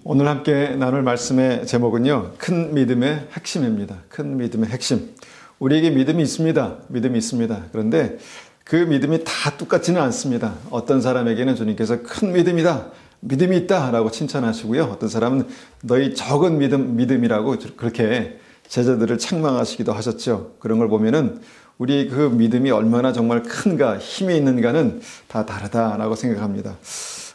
오늘 함께 나눌 말씀의 제목은요, 큰 믿음의 핵심입니다. 큰 믿음의 핵심. 우리에게 믿음이 있습니다. 믿음이 있습니다. 그런데 그 믿음이 다 똑같지는 않습니다. 어떤 사람에게는 주님께서 큰 믿음이다, 믿음이 있다 라고 칭찬하시고요. 어떤 사람은 너희 적은 믿음이라고 그렇게 제자들을 책망하시기도 하셨죠. 그런 걸 보면은 우리 그 믿음이 얼마나 정말 큰가, 힘이 있는가는 다 다르다라고 생각합니다.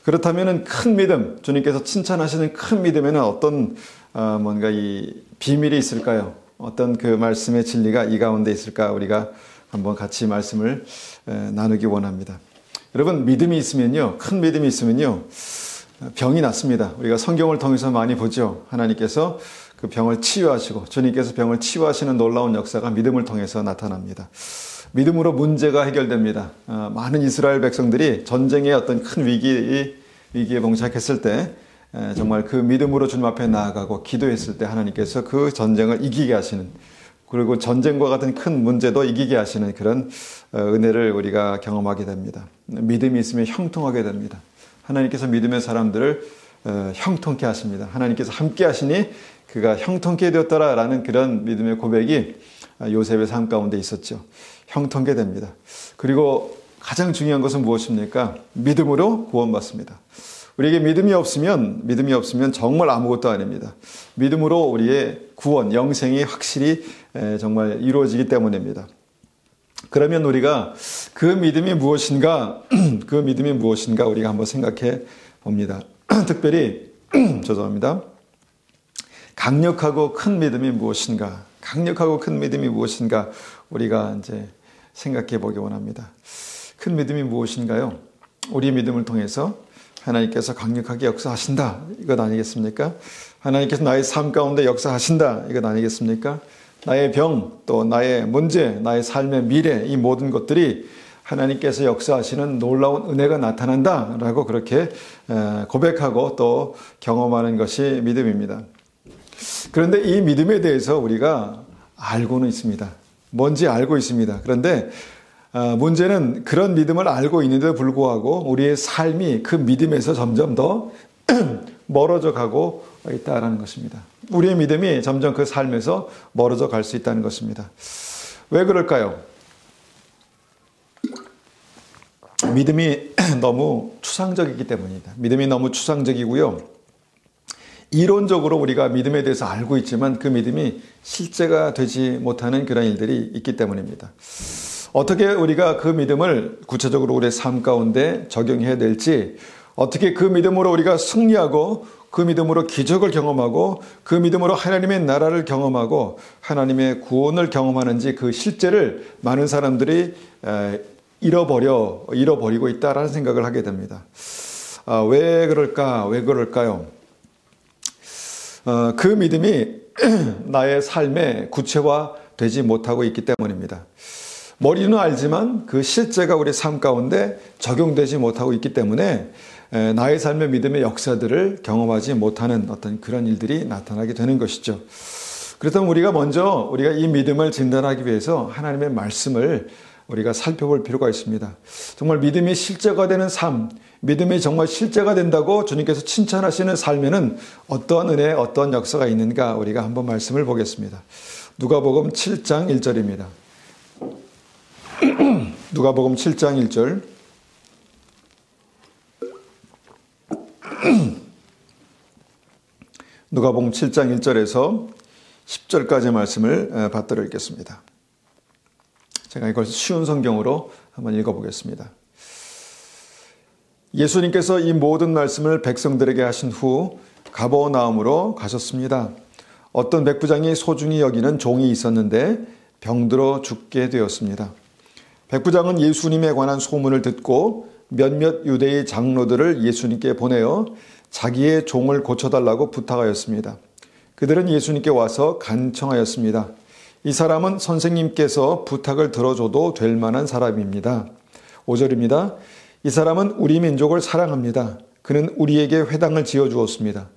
그렇다면은 큰 믿음, 주님께서 칭찬하시는 큰 믿음에는 어떤 뭔가 이 비밀이 있을까요? 어떤 그 말씀의 진리가 이 가운데 있을까? 우리가 한번 같이 말씀을 나누기 원합니다. 여러분, 믿음이 있으면요, 큰 믿음이 있으면요, 병이 낫습니다. 우리가 성경을 통해서 많이 보죠. 하나님께서 그 병을 치유하시고 주님께서 병을 치유하시는 놀라운 역사가 믿음을 통해서 나타납니다. 믿음으로 문제가 해결됩니다. 많은 이스라엘 백성들이 전쟁의 어떤 큰 위기에 봉착했을 때 정말 그 믿음으로 주님 앞에 나아가고 기도했을 때 하나님께서 그 전쟁을 이기게 하시는, 그리고 전쟁과 같은 큰 문제도 이기게 하시는 그런 은혜를 우리가 경험하게 됩니다. 믿음이 있으면 형통하게 됩니다. 하나님께서 믿음의 사람들을 형통케 하십니다. 하나님께서 함께 하시니 그가 형통케 되었더라라는 그런 믿음의 고백이 요셉의 삶 가운데 있었죠. 형통케 됩니다. 그리고 가장 중요한 것은 무엇입니까? 믿음으로 구원받습니다. 우리에게 믿음이 없으면 정말 아무것도 아닙니다. 믿음으로 우리의 구원, 영생이 확실히 정말 이루어지기 때문입니다. 그러면 우리가 그 믿음이 무엇인가, 그 믿음이 무엇인가 우리가 한번 생각해 봅니다. 특별히, 죄송합니다. 강력하고 큰 믿음이 무엇인가, 강력하고 큰 믿음이 무엇인가 우리가 이제 생각해 보기 원합니다. 큰 믿음이 무엇인가요? 우리 믿음을 통해서 하나님께서 강력하게 역사하신다, 이것 아니겠습니까? 하나님께서 나의 삶 가운데 역사하신다, 이것 아니겠습니까? 나의 병, 또 나의 문제, 나의 삶의 미래, 이 모든 것들이 하나님께서 역사하시는 놀라운 은혜가 나타난다라고 그렇게 고백하고 또 경험하는 것이 믿음입니다. 그런데 이 믿음에 대해서 우리가 알고는 있습니다. 뭔지 알고 있습니다. 그런데 문제는 그런 믿음을 알고 있는데도 불구하고 우리의 삶이 그 믿음에서 점점 더 멀어져 가고 있다는 것입니다. 우리의 믿음이 점점 그 삶에서 멀어져 갈 수 있다는 것입니다. 왜 그럴까요? 믿음이 너무 추상적이기 때문입니다. 믿음이 너무 추상적이고요. 이론적으로 우리가 믿음에 대해서 알고 있지만 그 믿음이 실제가 되지 못하는 그런 일들이 있기 때문입니다. 어떻게 우리가 그 믿음을 구체적으로 우리의 삶 가운데 적용해야 될지, 어떻게 그 믿음으로 우리가 승리하고 그 믿음으로 기적을 경험하고 그 믿음으로 하나님의 나라를 경험하고 하나님의 구원을 경험하는지, 그 실제를 많은 사람들이 잃어버리고 있다라는 생각을 하게 됩니다. 왜 그럴까요? 그 믿음이 나의 삶에 구체화되지 못하고 있기 때문입니다. 머리는 알지만 그 실제가 우리 삶 가운데 적용되지 못하고 있기 때문에 나의 삶의 믿음의 역사들을 경험하지 못하는 어떤 그런 일들이 나타나게 되는 것이죠. 그렇다면 우리가 이 믿음을 진단하기 위해서 하나님의 말씀을 우리가 살펴볼 필요가 있습니다. 정말 믿음이 실제가 되는 삶, 믿음이 정말 실제가 된다고 주님께서 칭찬하시는 삶에는 어떠한 은혜, 어떠한 역사가 있는가 우리가 한번 말씀을 보겠습니다. 누가복음 7장 1절입니다. 누가복음 7장 1절. 누가복음 7장 1절에서 10절까지 말씀을 받들어 읽겠습니다. 제가 이걸 쉬운 성경으로 한번 읽어보겠습니다. 예수님께서 이 모든 말씀을 백성들에게 하신 후 가버나움으로 가셨습니다. 어떤 백부장이 소중히 여기는 종이 있었는데 병들어 죽게 되었습니다. 백부장은 예수님에 관한 소문을 듣고 몇몇 유대의 장로들을 예수님께 보내어 자기의 종을 고쳐달라고 부탁하였습니다. 그들은 예수님께 와서 간청하였습니다. 이 사람은 선생님께서 부탁을 들어줘도 될 만한 사람입니다. 5절입니다. 이 사람은 우리 민족을 사랑합니다. 그는 우리에게 회당을 지어주었습니다.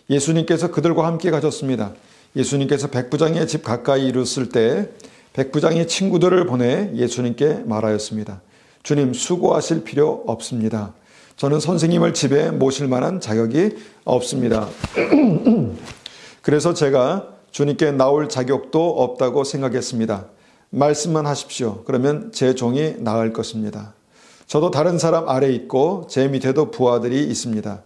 예수님께서 그들과 함께 가셨습니다. 예수님께서 백부장의 집 가까이 이르렀을 때 백부장이 친구들을 보내 예수님께 말하였습니다. 주님, 수고하실 필요 없습니다. 저는 선생님을 집에 모실 만한 자격이 없습니다. 그래서 제가 주님께 나올 자격도 없다고 생각했습니다. 말씀만 하십시오. 그러면 제 종이 나을 것입니다. 저도 다른 사람 아래 있고 제 밑에도 부하들이 있습니다.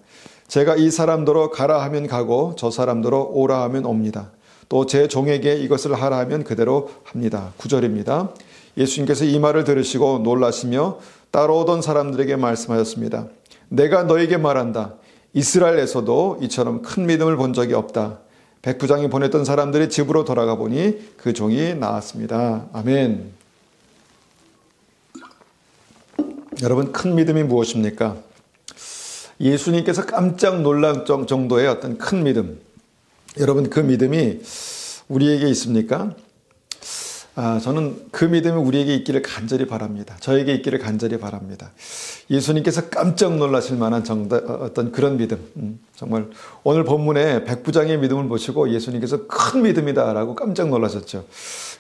제가 이 사람더러 가라 하면 가고 저 사람더러 오라 하면 옵니다. 또 제 종에게 이것을 하라 하면 그대로 합니다. 9절입니다. 예수님께서 이 말을 들으시고 놀라시며 따라오던 사람들에게 말씀하셨습니다. 내가 너에게 말한다. 이스라엘에서도 이처럼 큰 믿음을 본 적이 없다. 백부장이 보냈던 사람들이 집으로 돌아가 보니 그 종이 나았습니다. 아멘. 여러분, 큰 믿음이 무엇입니까? 예수님께서 깜짝 놀랄 정도의 어떤 큰 믿음. 여러분, 그 믿음이 우리에게 있습니까? 저는 그 믿음이 우리에게 있기를 간절히 바랍니다. 저에게 있기를 간절히 바랍니다. 예수님께서 깜짝 놀라실 만한 어떤 그런 믿음. 정말 오늘 본문에 백부장의 믿음을 보시고 예수님께서 큰 믿음이다라고 깜짝 놀라셨죠.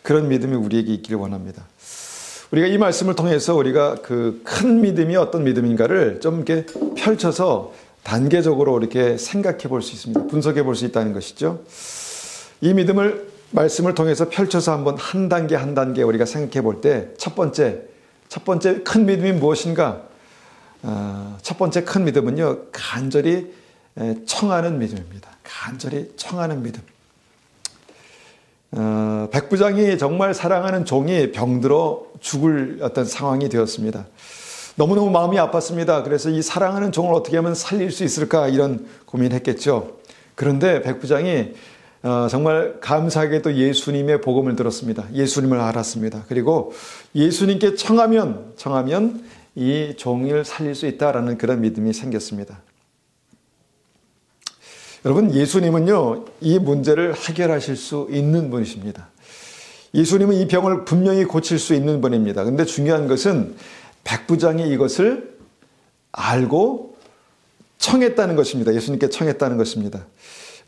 그런 믿음이 우리에게 있기를 원합니다. 우리가 이 말씀을 통해서 우리가 그 큰 믿음이 어떤 믿음인가를 좀 이렇게 펼쳐서 단계적으로 이렇게 생각해 볼 수 있습니다. 분석해 볼 수 있다는 것이죠. 이 말씀을 통해서 펼쳐서 한번 한 단계 우리가 생각해 볼 때 첫 번째 큰 믿음이 무엇인가? 첫 번째 큰 믿음은요, 간절히 청하는 믿음입니다. 간절히 청하는 믿음. 백부장이 정말 사랑하는 종이 병들어 죽을 어떤 상황이 되었습니다. 너무너무 마음이 아팠습니다. 그래서 이 사랑하는 종을 어떻게 하면 살릴 수 있을까 이런 고민했겠죠. 그런데 백부장이 정말 감사하게도 예수님의 복음을 들었습니다. 예수님을 알았습니다. 그리고 예수님께 청하면 이 종을 살릴 수 있다라는 그런 믿음이 생겼습니다. 여러분, 예수님은요, 이 문제를 해결하실 수 있는 분이십니다. 예수님은 이 병을 분명히 고칠 수 있는 분입니다. 그런데 중요한 것은 백부장이 이것을 알고 청했다는 것입니다. 예수님께 청했다는 것입니다.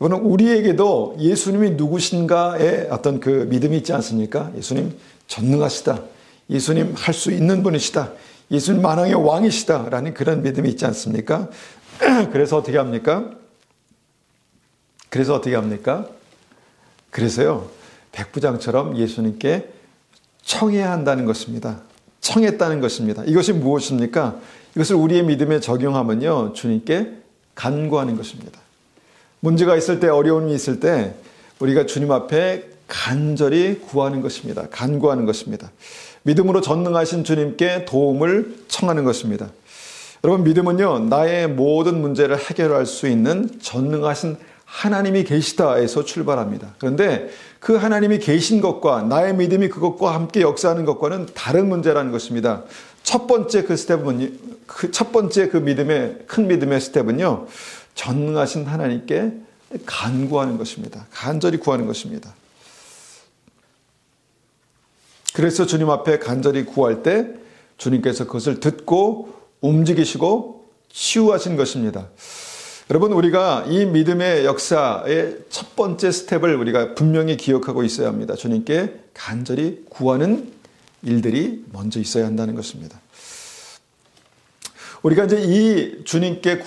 여러분, 우리에게도 예수님이 누구신가의 어떤 그 믿음이 있지 않습니까? 예수님 전능하시다. 예수님 할 수 있는 분이시다. 예수님 만왕의 왕이시다. 라는 그런 믿음이 있지 않습니까? 그래서 어떻게 합니까? 그래서요, 백부장처럼 예수님께 청해야 한다는 것입니다. 청했다는 것입니다. 이것이 무엇입니까? 이것을 우리의 믿음에 적용하면요, 주님께 간구하는 것입니다. 문제가 있을 때, 어려움이 있을 때 우리가 주님 앞에 간절히 구하는 것입니다. 간구하는 것입니다. 믿음으로 전능하신 주님께 도움을 청하는 것입니다. 여러분, 믿음은요, 나의 모든 문제를 해결할 수 있는 전능하신 하나님이 계시다에서 출발합니다. 그런데 그 하나님이 계신 것과 나의 믿음이 그것과 함께 역사하는 것과는 다른 문제라는 것입니다. 첫 번째 그 믿음의, 큰 믿음의 스텝은요, 전능하신 하나님께 간구하는 것입니다. 간절히 구하는 것입니다. 그래서 주님 앞에 간절히 구할 때 주님께서 그것을 듣고 움직이시고 치유하신 것입니다. 여러분, 우리가 이 믿음의 역사의 첫 번째 스텝을 우리가 분명히 기억하고 있어야 합니다. 주님께 간절히 구하는 일들이 먼저 있어야 한다는 것입니다. 우리가 이제 이 주님께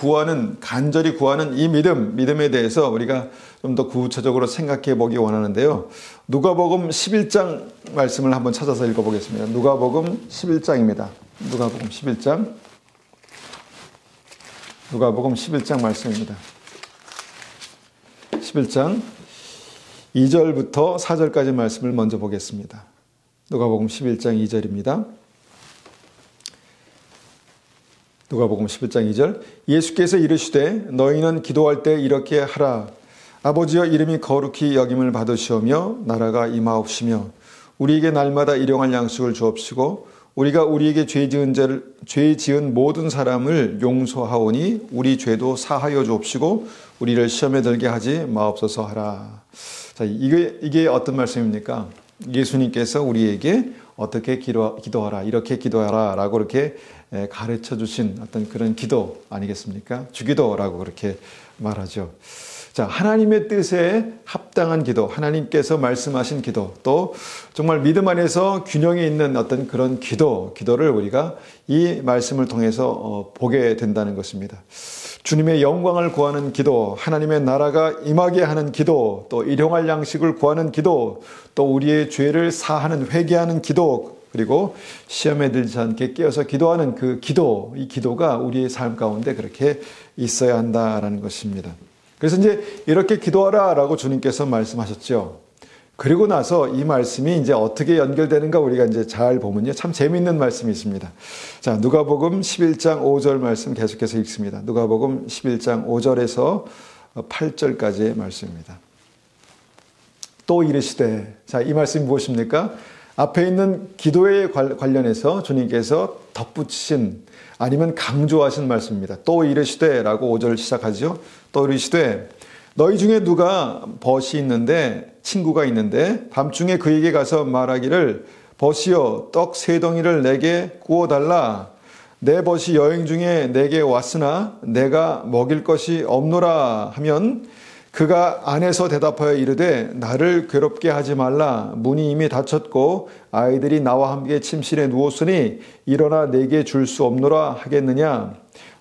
간절히 구하는 이 믿음에 대해서 우리가 좀 더 구체적으로 생각해 보기 원하는데요. 누가복음 11장 말씀을 한번 찾아서 읽어보겠습니다. 누가복음 11장입니다. 누가복음 11장 말씀입니다. 11장 2절부터 4절까지 말씀을 먼저 보겠습니다. 누가복음 11장 2절입니다. 누가복음 11장 2절. 예수께서 이르시되 너희는 기도할 때 이렇게 하라. 아버지여, 이름이 거룩히 여김을 받으시오며 나라가 임하옵시며 우리에게 날마다 일용할 양식을 주옵시고 우리가 우리에게 죄 지은 모든 사람을 용서하오니 우리 죄도 사하여 주옵시고 우리를 시험에 들게 하지 마옵소서 하라. 자, 이게 어떤 말씀입니까? 예수님께서 우리에게 어떻게 기도하라, 이렇게 기도하라 라고 이렇게 가르쳐 주신 어떤 그런 기도 아니겠습니까? 주기도라고 그렇게 말하죠. 자, 하나님의 뜻에 합당한 기도, 하나님께서 말씀하신 기도, 또 정말 믿음 안에서 균형이 있는 어떤 그런 기도를 우리가 이 말씀을 통해서 보게 된다는 것입니다. 주님의 영광을 구하는 기도, 하나님의 나라가 임하게 하는 기도, 또 일용할 양식을 구하는 기도, 또 우리의 죄를 사하는 회개하는 기도, 그리고 시험에 들지 않게 깨어서 기도하는 그 기도, 이 기도가 우리의 삶 가운데 그렇게 있어야 한다라는 것입니다. 그래서 이제 이렇게 기도하라라고 주님께서 말씀하셨죠. 그리고 나서 이 말씀이 이제 어떻게 연결되는가 우리가 이제 잘 보면요. 참 재미있는 말씀이 있습니다. 자, 누가복음 11장 5절 말씀 계속해서 읽습니다. 누가복음 11장 5절에서 8절까지의 말씀입니다. 또 이르시되, 자, 이 말씀이 무엇입니까? 앞에 있는 기도에 관련해서 주님께서 덧붙이신 아니면 강조하신 말씀입니다. 또 이르시되 라고 5절 시작하죠. 또 이르시되 너희 중에 누가 벗이 있는데 친구가 있는데 밤중에 그에게 가서 말하기를 벗이여 떡 3덩이를 내게 구워달라. 내 벗이 여행 중에 내게 왔으나 내가 먹일 것이 없노라 하면 그가 안에서 대답하여 이르되 나를 괴롭게 하지 말라. 문이 이미 닫혔고 아이들이 나와 함께 침실에 누웠으니 일어나 내게 줄 수 없노라 하겠느냐.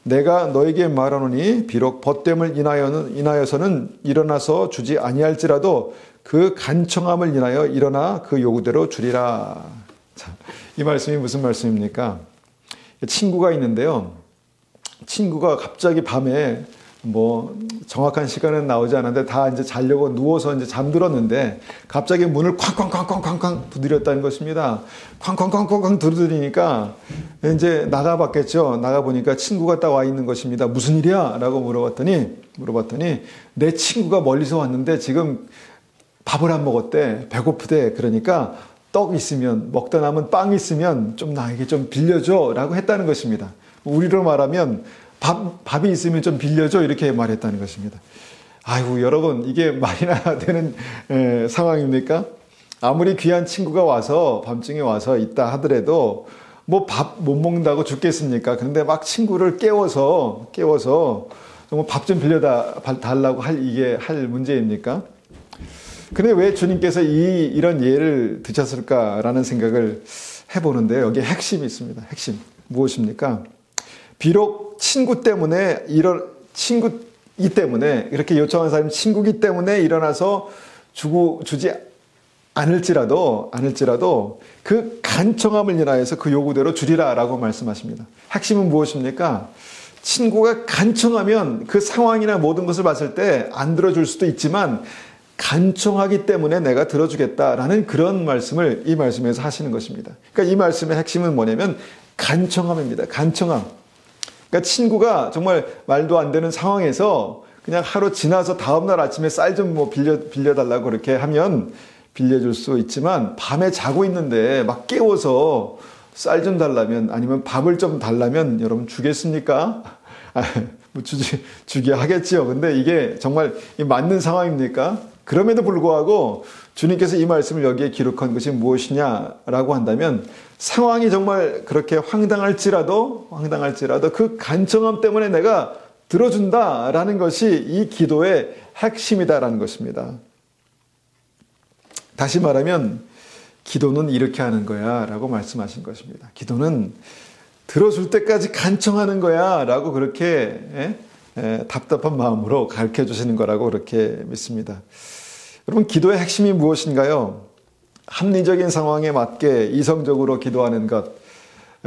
내가 너에게 말하노니 비록 벗됨을 인하여서는 일어나서 주지 아니할지라도 그 간청함을 인하여 일어나 그 요구대로 주리라. 자, 이 말씀이 무슨 말씀입니까? 친구가 있는데요. 친구가 갑자기 밤에 정확한 시간은 나오지 않았는데 다 이제 자려고 누워서 이제 잠들었는데 갑자기 문을 쾅쾅쾅쾅쾅 두드렸다는 것입니다. 쾅쾅쾅쾅 두드리니까 이제 나가봤겠죠. 나가보니까 친구가 딱 와 있는 것입니다. 무슨 일이야? 라고 물어봤더니 내 친구가 멀리서 왔는데 지금 밥을 안 먹었대. 배고프대. 그러니까 떡 있으면, 먹다 남은 빵 있으면 좀 나에게 좀 빌려줘. 라고 했다는 것입니다. 우리로 말하면 밥이 있으면 좀 빌려줘 이렇게 말했다는 것입니다. 아이고 여러분 이게 말이나 되는 상황입니까? 아무리 귀한 친구가 와서 밤중에 와서 있다 하더라도 밥 못 먹는다고 죽겠습니까? 그런데 막 친구를 깨워서 정말 밥 좀 빌려달라고 할 문제입니까? 근데 왜 주님께서 이런 예를 드셨을까라는 생각을 해보는데 여기에 핵심이 있습니다. 핵심 무엇입니까? 비록 친구이기 때문에 이렇게 요청한 사람이 친구이기 때문에 일어나서 주지 않을지라도 그 간청함을 인하여서 그 요구대로 주리라라고 말씀하십니다. 핵심은 무엇입니까? 친구가 간청하면 그 상황이나 모든 것을 봤을 때 안 들어줄 수도 있지만 간청하기 때문에 내가 들어주겠다라는 그런 말씀을 이 말씀에서 하시는 것입니다. 그러니까 이 말씀의 핵심은 뭐냐면 간청함입니다. 간청함. 그러니까 친구가 정말 말도 안 되는 상황에서 그냥 하루 지나서 다음날 아침에 쌀 좀 빌려달라고 그렇게 하면 빌려줄 수 있지만 밤에 자고 있는데 막 깨워서 쌀 좀 달라면 아니면 밥을 좀 달라면 여러분 주겠습니까? 주게 하겠지요. 근데 이게 정말 맞는 상황입니까? 그럼에도 불구하고 주님께서 이 말씀을 여기에 기록한 것이 무엇이냐라고 한다면 상황이 정말 그렇게 황당할지라도 그 간청함 때문에 내가 들어준다라는 것이 이 기도의 핵심이다라는 것입니다. 다시 말하면 기도는 이렇게 하는 거야 라고 말씀하신 것입니다. 기도는 들어줄 때까지 간청하는 거야 라고 그렇게 답답한 마음으로 가르쳐 주시는 거라고 그렇게 믿습니다. 여러분 기도의 핵심이 무엇인가요? 합리적인 상황에 맞게 이성적으로 기도하는 것,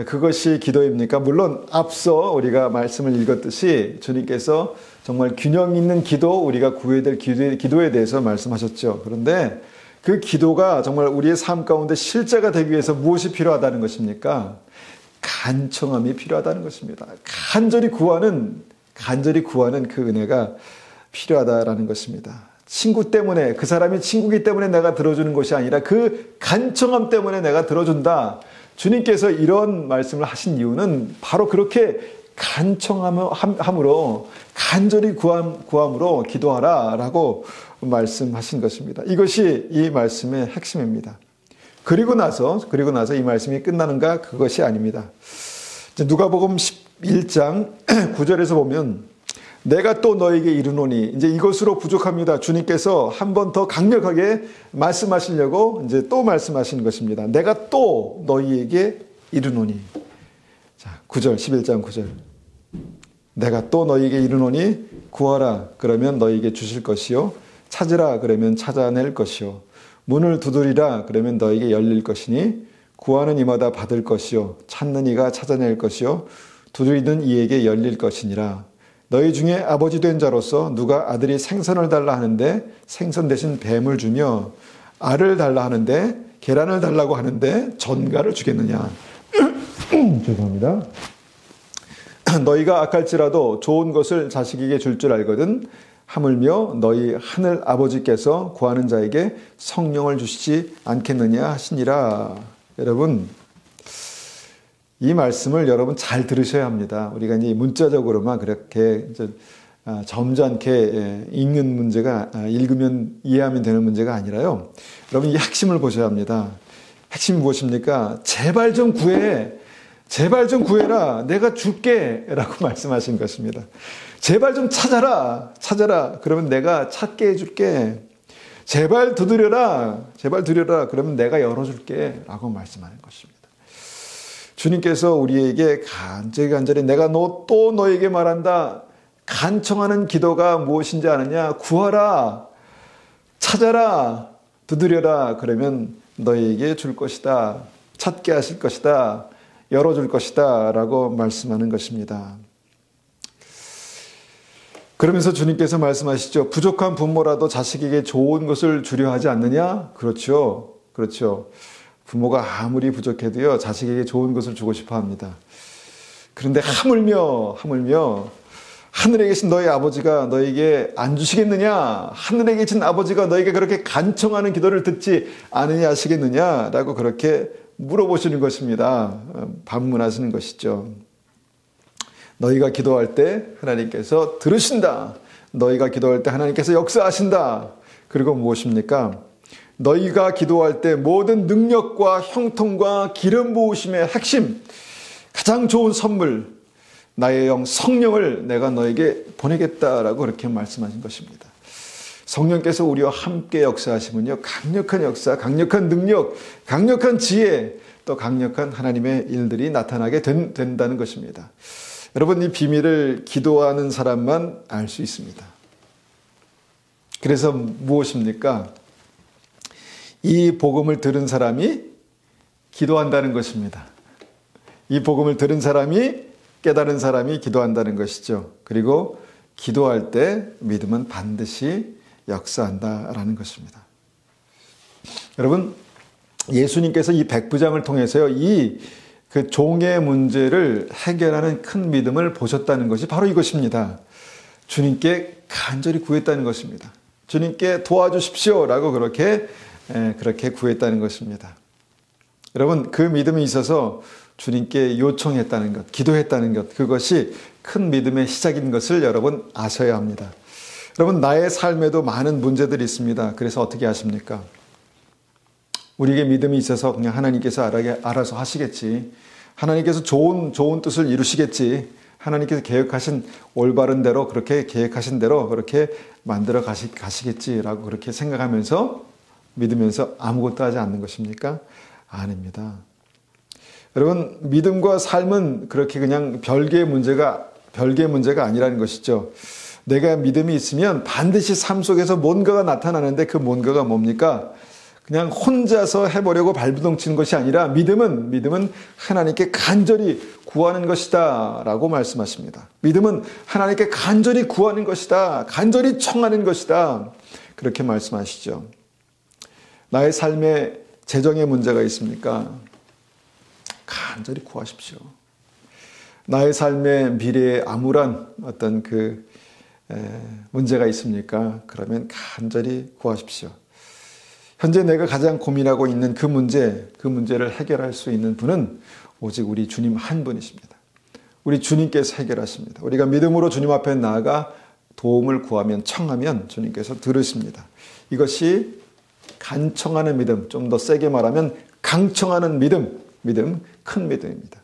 그것이 기도입니까? 물론 앞서 우리가 말씀을 읽었듯이 주님께서 정말 균형 있는 기도, 우리가 구해야 될 기도에 대해서 말씀하셨죠. 그런데 그 기도가 정말 우리의 삶 가운데 실제가 되기 위해서 무엇이 필요하다는 것입니까? 간청함이 필요하다는 것입니다. 간절히 구하는 그 은혜가 필요하다라는 것입니다. 친구 때문에, 그 사람이 친구이기 때문에 내가 들어주는 것이 아니라 그 간청함 때문에 내가 들어준다. 주님께서 이런 말씀을 하신 이유는 바로 그렇게 간청함으로, 간절히 구함으로 기도하라라고 말씀하신 것입니다. 이것이 이 말씀의 핵심입니다. 그리고 나서 이 말씀이 끝나는가? 그것이 아닙니다. 누가복음 11장 9절에서 보면 내가 또 너에게 이르노니, 이제 이것으로 부족합니다. 주님께서 한 번 더 강력하게 말씀하시려고 이제 또 말씀하시는 것입니다. 내가 또 너희에게 이르노니. 자, 9절, 11장 9절. 내가 또 너희에게 이르노니 구하라 그러면 너희에게 주실 것이요, 찾으라 그러면 찾아낼 것이요, 문을 두드리라 그러면 너희에게 열릴 것이니 구하는 이마다 받을 것이요, 찾는 이가 찾아낼 것이요, 두드리는 이에게 열릴 것이니라. 너희 중에 아버지 된 자로서 누가 아들이 생선을 달라 하는데 생선 대신 뱀을 주며, 알을 달라 하는데 계란을 달라고 하는데 전갈을 주겠느냐. 죄송합니다. 너희가 악할지라도 좋은 것을 자식에게 줄 줄 알거든 하물며 너희 하늘 아버지께서 구하는 자에게 성령을 주시지 않겠느냐 하시니라. 여러분, 이 말씀을 여러분 잘 들으셔야 합니다. 우리가 이제 문자적으로만 그렇게 이제 점잖게 읽는 문제가, 읽으면 이해하면 되는 문제가 아니라요. 여러분, 이 핵심을 보셔야 합니다. 핵심이 무엇입니까? 제발 좀 구해. 제발 좀 구해라. 내가 줄게. 라고 말씀하신 것입니다. 제발 좀 찾아라. 찾아라. 그러면 내가 찾게 해줄게. 제발 두드려라. 제발 두드려라. 그러면 내가 열어줄게. 라고 말씀하는 것입니다. 주님께서 우리에게 간절히 내가 또 너에게 말한다. 간청하는 기도가 무엇인지 아느냐? 구하라. 찾아라. 두드려라. 그러면 너에게 줄 것이다. 찾게 하실 것이다. 열어줄 것이다. 라고 말씀하는 것입니다. 그러면서 주님께서 말씀하시죠. 부족한 부모라도 자식에게 좋은 것을 주려 하지 않느냐? 그렇죠. 그렇죠. 부모가 아무리 부족해도요, 자식에게 좋은 것을 주고 싶어 합니다. 그런데 하물며 하늘에 계신 너희 아버지가 너에게 안 주시겠느냐? 하늘에 계신 아버지가 너에게 그렇게 간청하는 기도를 듣지 않으냐 하시겠느냐? 라고 그렇게 물어보시는 것입니다. 반문하시는 것이죠. 너희가 기도할 때 하나님께서 들으신다. 너희가 기도할 때 하나님께서 역사하신다. 그리고 무엇입니까? 너희가 기도할 때 모든 능력과 형통과 기름 부으심의 핵심, 가장 좋은 선물, 나의 영 성령을 내가 너에게 보내겠다라고 그렇게 말씀하신 것입니다. 성령께서 우리와 함께 역사하시면요, 강력한 역사, 강력한 능력, 강력한 지혜, 또 강력한 하나님의 일들이 나타나게 된다는 것입니다. 여러분, 이 비밀을 기도하는 사람만 알 수 있습니다. 그래서 무엇입니까? 이 복음을 들은 사람이 기도한다는 것입니다. 이 복음을 들은 사람이, 깨달은 사람이 기도한다는 것이죠. 그리고 기도할 때 믿음은 반드시 역사한다라는 것입니다. 여러분, 예수님께서 이 백부장을 통해서요, 그 종의 문제를 해결하는 큰 믿음을 보셨다는 것이 바로 이것입니다. 주님께 간절히 구했다는 것입니다. 주님께 도와주십시오라고 그렇게 구했다는 것입니다. 여러분, 그 믿음이 있어서 주님께 요청했다는 것, 기도했다는 것, 그것이 큰 믿음의 시작인 것을 여러분 아셔야 합니다. 여러분, 나의 삶에도 많은 문제들이 있습니다. 그래서 어떻게 하십니까? 우리에게 믿음이 있어서 그냥 하나님께서 알아서 하시겠지. 하나님께서 좋은 뜻을 이루시겠지. 하나님께서 계획하신 올바른 대로, 그렇게 계획하신 대로 그렇게 만들어 가시겠지라고 그렇게 생각하면서 믿으면서 아무것도 하지 않는 것입니까? 아닙니다. 여러분, 믿음과 삶은 그렇게 그냥 별개의 문제가 아니라는 것이죠. 내가 믿음이 있으면 반드시 삶 속에서 뭔가가 나타나는데 그 뭔가가 뭡니까? 그냥 혼자서 해보려고 발부동 치는 것이 아니라 믿음은 하나님께 간절히 구하는 것이다 라고 말씀하십니다. 믿음은 하나님께 간절히 구하는 것이다. 간절히 청하는 것이다. 그렇게 말씀하시죠. 나의 삶에 재정의 문제가 있습니까? 간절히 구하십시오. 나의 삶의 미래에 암울한 어떤 문제가 있습니까? 그러면 간절히 구하십시오. 현재 내가 가장 고민하고 있는 그 문제를 해결할 수 있는 분은 오직 우리 주님 한 분이십니다. 우리 주님께서 해결하십니다. 우리가 믿음으로 주님 앞에 나아가 도움을 구하면, 청하면 주님께서 들으십니다. 이것이 간청하는 믿음, 좀 더 세게 말하면 강청하는 믿음, 큰 믿음입니다.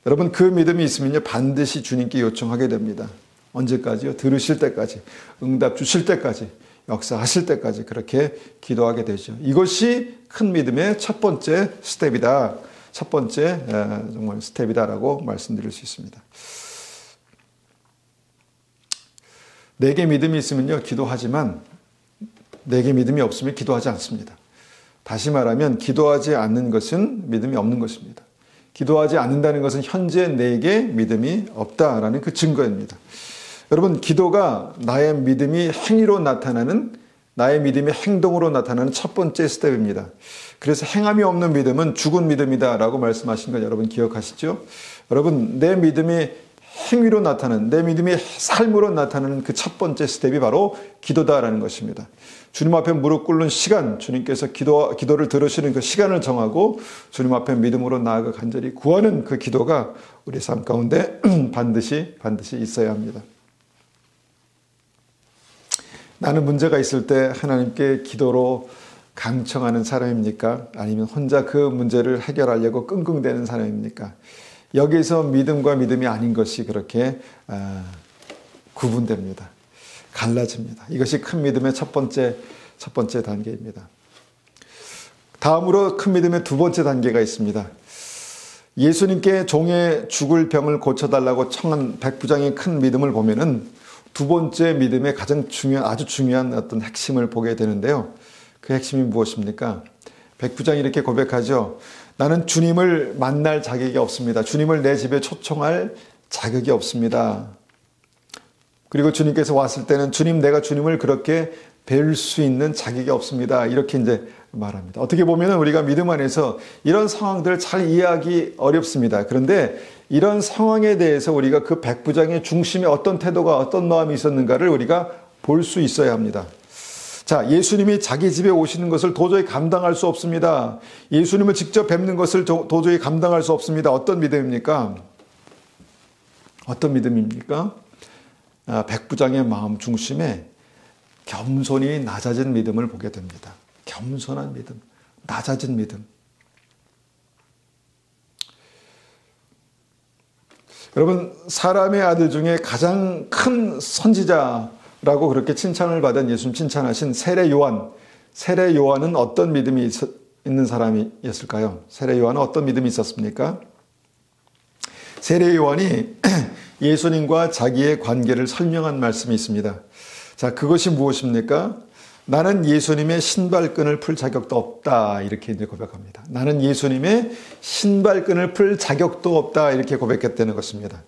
여러분, 그 믿음이 있으면요, 반드시 주님께 요청하게 됩니다. 언제까지요? 들으실 때까지, 응답 주실 때까지, 역사하실 때까지 그렇게 기도하게 되죠. 이것이 큰 믿음의 첫 번째 스텝이다. 첫 번째 정말 스텝이다라고 말씀드릴 수 있습니다. 내게 믿음이 있으면요, 기도하지만 내게 믿음이 없으면 기도하지 않습니다. 다시 말하면 기도하지 않는 것은 믿음이 없는 것입니다. 기도하지 않는다는 것은 현재 내게 믿음이 없다라는 그 증거입니다. 여러분, 기도가 나의 믿음이 행위로 나타나는, 나의 믿음이 행동으로 나타나는 첫 번째 스텝입니다. 그래서 행함이 없는 믿음은 죽은 믿음이다라고 말씀하신 걸 여러분 기억하시죠? 여러분, 내 믿음이 행위로 나타나는, 내 믿음이 삶으로 나타나는 그 첫 번째 스텝이 바로 기도다라는 것입니다. 주님 앞에 무릎 꿇는 시간, 주님께서 기도를 들으시는 그 시간을 정하고 주님 앞에 믿음으로 나아가 간절히 구하는 그 기도가 우리 삶 가운데 반드시 있어야 합니다. 나는 문제가 있을 때 하나님께 기도로 강청하는 사람입니까? 아니면 혼자 그 문제를 해결하려고 끙끙대는 사람입니까? 여기서 믿음과 믿음이 아닌 것이 그렇게 구분됩니다. 갈라집니다. 이것이 큰 믿음의 첫 번째 단계입니다. 다음으로 큰 믿음의 두 번째 단계가 있습니다. 예수님께 종의 죽을 병을 고쳐달라고 청한 백부장의 큰 믿음을 보면은 두 번째 믿음의 아주 중요한 어떤 핵심을 보게 되는데요. 그 핵심이 무엇입니까? 백부장이 이렇게 고백하죠. 나는 주님을 만날 자격이 없습니다. 주님을 내 집에 초청할 자격이 없습니다. 그리고 주님께서 왔을 때는 내가 주님을 그렇게 뵐 수 있는 자격이 없습니다. 이렇게 이제 말합니다. 어떻게 보면 우리가 믿음 안에서 이런 상황들을 잘 이해하기 어렵습니다. 그런데 이런 상황에 대해서 우리가 그 백부장의 중심에 어떤 태도가, 어떤 마음이 있었는가를 우리가 볼 수 있어야 합니다. 자, 예수님이 자기 집에 오시는 것을 도저히 감당할 수 없습니다. 예수님을 직접 뵙는 것을 도저히 감당할 수 없습니다. 어떤 믿음입니까? 어떤 믿음입니까? 백부장의 마음 중심에 겸손히 낮아진 믿음을 보게 됩니다. 겸손한 믿음, 낮아진 믿음. 여러분, 사람의 아들 중에 가장 큰 선지자라고 그렇게 칭찬을 받은 예수님 칭찬하신 세례 요한은 어떤 믿음이 있는 사람이었을까요? 세례 요한은 어떤 믿음이 있었습니까? 세례 요한이 예수님과 자기의 관계를 설명한 말씀이 있습니다. 자, 그것이 무엇입니까? 나는 예수님의 신발끈을 풀 자격도 없다. 이렇게 이제 고백합니다. 나는 예수님의 신발끈을 풀 자격도 없다. 이렇게 고백했다는 것입니다.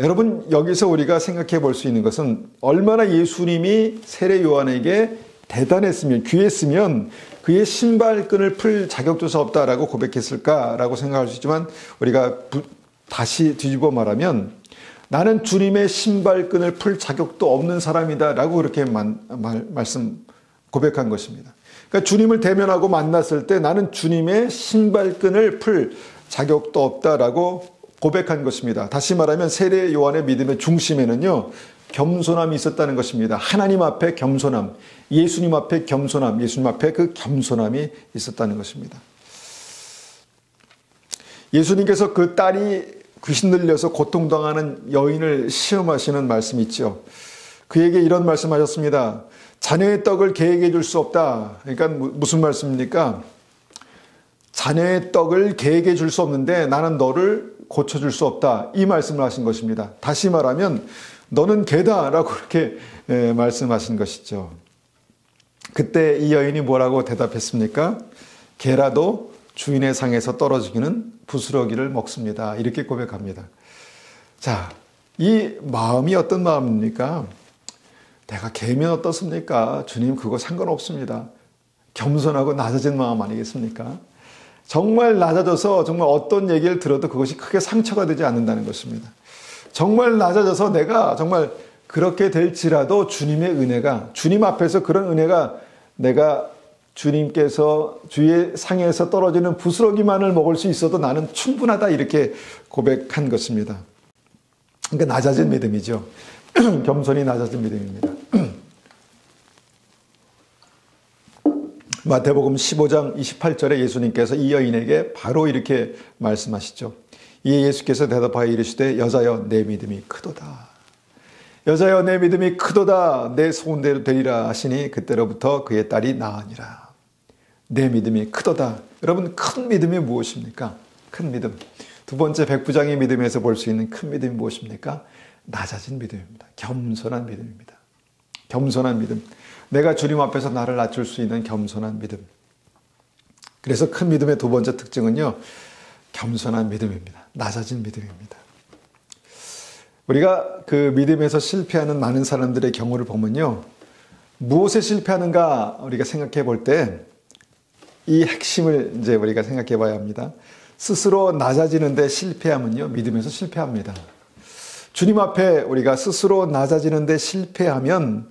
여러분, 여기서 우리가 생각해 볼 수 있는 것은 얼마나 예수님이 세례 요한에게 대단했으면, 귀했으면 그의 신발끈을 풀 자격조차 없다라고 고백했을까라고 생각할 수 있지만 우리가 다시 뒤집어 말하면 나는 주님의 신발끈을 풀 자격도 없는 사람이다 라고 그렇게 고백한 것입니다. 그러니까 주님을 대면하고 만났을 때 나는 주님의 신발끈을 풀 자격도 없다라고 고백한 것입니다. 다시 말하면 세례 요한의 믿음의 중심에는요, 겸손함이 있었다는 것입니다. 하나님 앞에 겸손함, 예수님 앞에 겸손함, 예수님 앞에 그 겸손함이 있었다는 것입니다. 예수님께서 그 딸이 귀신 들려서 고통당하는 여인을 시험하시는 말씀이 있죠. 그에게 이런 말씀하셨습니다. 자녀의 떡을 개에게 줄 수 없다. 그러니까 무슨 말씀입니까? 자녀의 떡을 개에게 줄 수 없는데 나는 너를 고쳐줄 수 없다. 이 말씀을 하신 것입니다. 다시 말하면 너는 개다라고 그렇게 말씀하신 것이죠. 그때 이 여인이 뭐라고 대답했습니까? 개라도 주인의 상에서 떨어지기는 부스러기를 먹습니다. 이렇게 고백합니다. 자, 이 마음이 어떤 마음입니까? 내가 개면 어떻습니까? 주님 그거 상관없습니다. 겸손하고 낮아진 마음 아니겠습니까? 정말 낮아져서 정말 어떤 얘기를 들어도 그것이 크게 상처가 되지 않는다는 것입니다. 정말 낮아져서 내가 정말 그렇게 될지라도 주님의 은혜가, 주님 앞에서 그런 은혜가 내가 주님께서 주의 상에서 떨어지는 부스러기만을 먹을 수 있어도 나는 충분하다 이렇게 고백한 것입니다. 그러니까 낮아진 믿음이죠. 겸손히 낮아진 믿음입니다. 마태복음 15장 28절에 예수님께서 이 여인에게 바로 이렇게 말씀하시죠. 이에 예수께서 대답하여 이르시되 여자여 내 믿음이 크도다. 여자여 내 믿음이 크도다 내 소원대로 되리라 하시니 그때로부터 그의 딸이 나으니라. 내 믿음이 크도다. 여러분 큰 믿음이 무엇입니까? 큰 믿음. 두 번째 백부장의 믿음에서 볼 수 있는 큰 믿음이 무엇입니까? 낮아진 믿음입니다. 겸손한 믿음입니다. 겸손한 믿음. 내가 주님 앞에서 나를 낮출 수 있는 겸손한 믿음. 그래서 큰 믿음의 두 번째 특징은요, 겸손한 믿음입니다. 낮아진 믿음입니다. 우리가 그 믿음에서 실패하는 많은 사람들의 경우를 보면요, 무엇에 실패하는가 우리가 생각해 볼 때 이 핵심을 이제 우리가 생각해 봐야 합니다. 스스로 낮아지는데 실패하면요, 믿음에서 실패합니다. 주님 앞에 우리가 스스로 낮아지는데 실패하면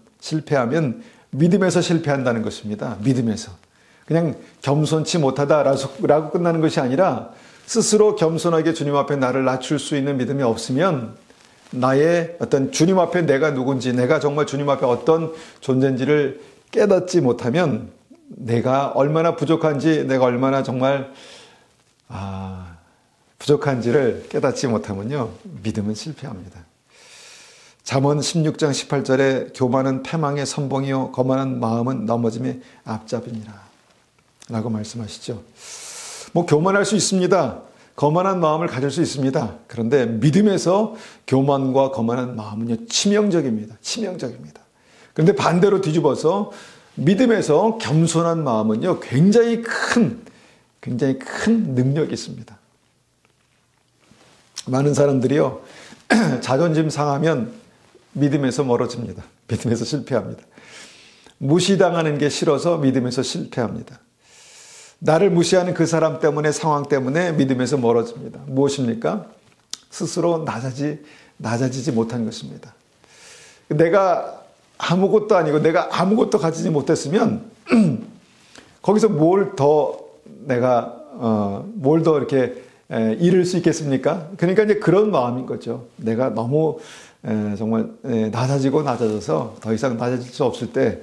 믿음에서 실패한다는 것입니다. 믿음에서. 그냥 겸손치 못하다라고 끝나는 것이 아니라 스스로 겸손하게 주님 앞에 나를 낮출 수 있는 믿음이 없으면 나의 어떤 주님 앞에 내가 누군지, 내가 정말 주님 앞에 어떤 존재인지를 깨닫지 못하면 내가 얼마나 부족한지, 내가 얼마나 정말 부족한지를 깨닫지 못하면요, 믿음은 실패합니다. 잠언 16장 18절에 교만은 패망의 선봉이요 거만한 마음은 넘어짐의 앞잡이니라 라고 말씀하시죠. 뭐 교만할 수 있습니다. 거만한 마음을 가질 수 있습니다. 그런데 믿음에서 교만과 거만한 마음은요, 치명적입니다. 치명적입니다. 그런데 반대로 뒤집어서 믿음에서 겸손한 마음은요, 굉장히 큰 능력이 있습니다. 많은 사람들이요, 자존심 상하면 믿음에서 멀어집니다. 믿음에서 실패합니다. 무시당하는 게 싫어서 믿음에서 실패합니다. 나를 무시하는 그 사람 때문에, 상황 때문에 믿음에서 멀어집니다. 무엇입니까? 스스로 낮아지지 못한 것입니다. 내가 아무것도 아니고 내가 아무것도 가지지 못했으면 거기서 뭘 더 이렇게 잃을 수 있겠습니까? 그러니까 이제 그런 마음인 거죠. 내가 너무 정말 낮아져서 더 이상 낮아질 수 없을 때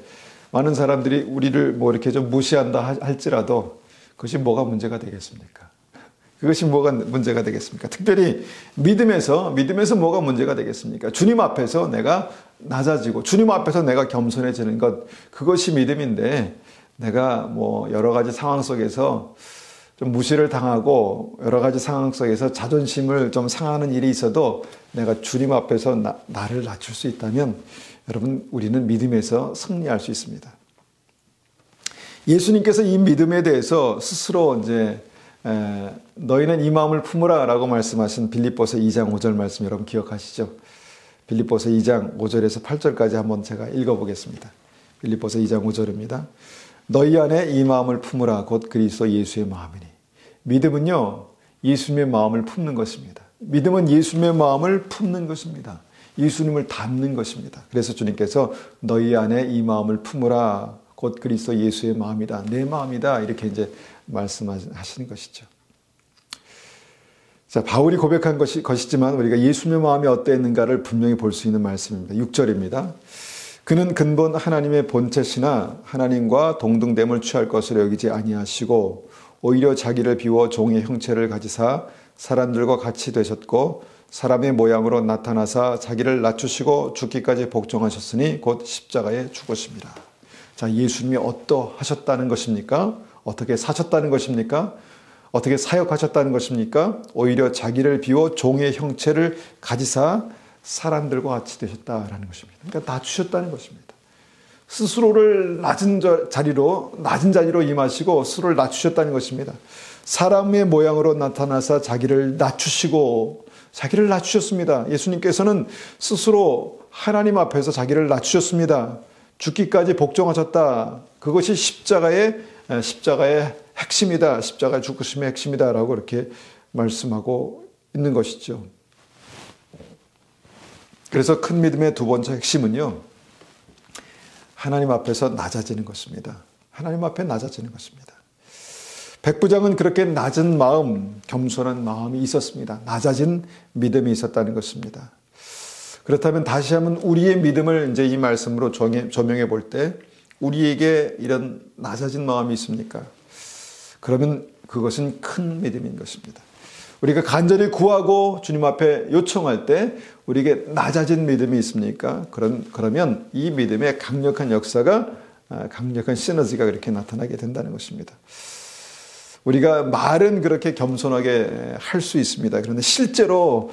많은 사람들이 우리를 뭐 이렇게 좀 무시한다 할지라도 그것이 뭐가 문제가 되겠습니까? 그것이 뭐가 문제가 되겠습니까? 특별히 믿음에서 뭐가 문제가 되겠습니까? 주님 앞에서 내가 낮아지고 주님 앞에서 내가 겸손해지는 것, 그것이 믿음인데, 내가 뭐 여러 가지 상황 속에서 좀 무시를 당하고 여러 가지 상황 속에서 자존심을 좀 상하는 일이 있어도 내가 주님 앞에서 나를 낮출 수 있다면 여러분, 우리는 믿음에서 승리할 수 있습니다. 예수님께서 이 믿음에 대해서 스스로 이제 너희는 이 마음을 품으라 라고 말씀하신 빌립보서 2장 5절 말씀 여러분 기억하시죠? 빌립보서 2장 5절에서 8절까지 한번 제가 읽어보겠습니다. 빌립보서 2장 5절입니다. 너희 안에 이 마음을 품으라 곧 그리스도 예수의 마음이니. 믿음은요, 예수님의 마음을 품는 것입니다. 믿음은 예수님의 마음을 품는 것입니다. 예수님을 닮는 것입니다. 그래서 주님께서 너희 안에 이 마음을 품으라 곧 그리스도 예수의 마음이다, 내 마음이다, 이렇게 이제 말씀하시는 것이죠. 자, 바울이 고백한 것이지만 우리가 예수님의 마음이 어떠했는가를 분명히 볼 수 있는 말씀입니다. 6절입니다. 그는 근본 하나님의 본체시나 하나님과 동등됨을 취할 것으로 여기지 아니하시고 오히려 자기를 비워 종의 형체를 가지사 사람들과 같이 되셨고 사람의 모양으로 나타나사 자기를 낮추시고 죽기까지 복종하셨으니 곧 십자가에 죽으심이라. 자, 예수님이 어떠하셨다는 것입니까? 어떻게 사셨다는 것입니까? 어떻게 사역하셨다는 것입니까? 오히려 자기를 비워 종의 형체를 가지사 사람들과 같이 되셨다라는 것입니다. 그러니까 낮추셨다는 것입니다. 스스로를 낮은 자리로 임하시고 스스로를 낮추셨다는 것입니다. 사람의 모양으로 나타나사 자기를 낮추시고, 자기를 낮추셨습니다. 예수님께서는 스스로 하나님 앞에서 자기를 낮추셨습니다. 죽기까지 복종하셨다. 그것이 십자가의 핵심이다. 십자가의 죽으심의 핵심이다. 라고 이렇게 말씀하고 있는 것이죠. 그래서 큰 믿음의 두 번째 핵심은요, 하나님 앞에서 낮아지는 것입니다. 하나님 앞에 낮아지는 것입니다. 백부장은 그렇게 낮은 마음, 겸손한 마음이 있었습니다. 낮아진 믿음이 있었다는 것입니다. 그렇다면 다시 한번 우리의 믿음을 이제 이 말씀으로 조명해 볼 때 우리에게 이런 낮아진 마음이 있습니까? 그러면 그것은 큰 믿음인 것입니다. 우리가 간절히 구하고 주님 앞에 요청할 때 우리에게 낮아진 믿음이 있습니까? 그러면 이 믿음의 강력한 역사가, 강력한 시너지가 그렇게 나타나게 된다는 것입니다. 우리가 말은 그렇게 겸손하게 할 수 있습니다. 그런데 실제로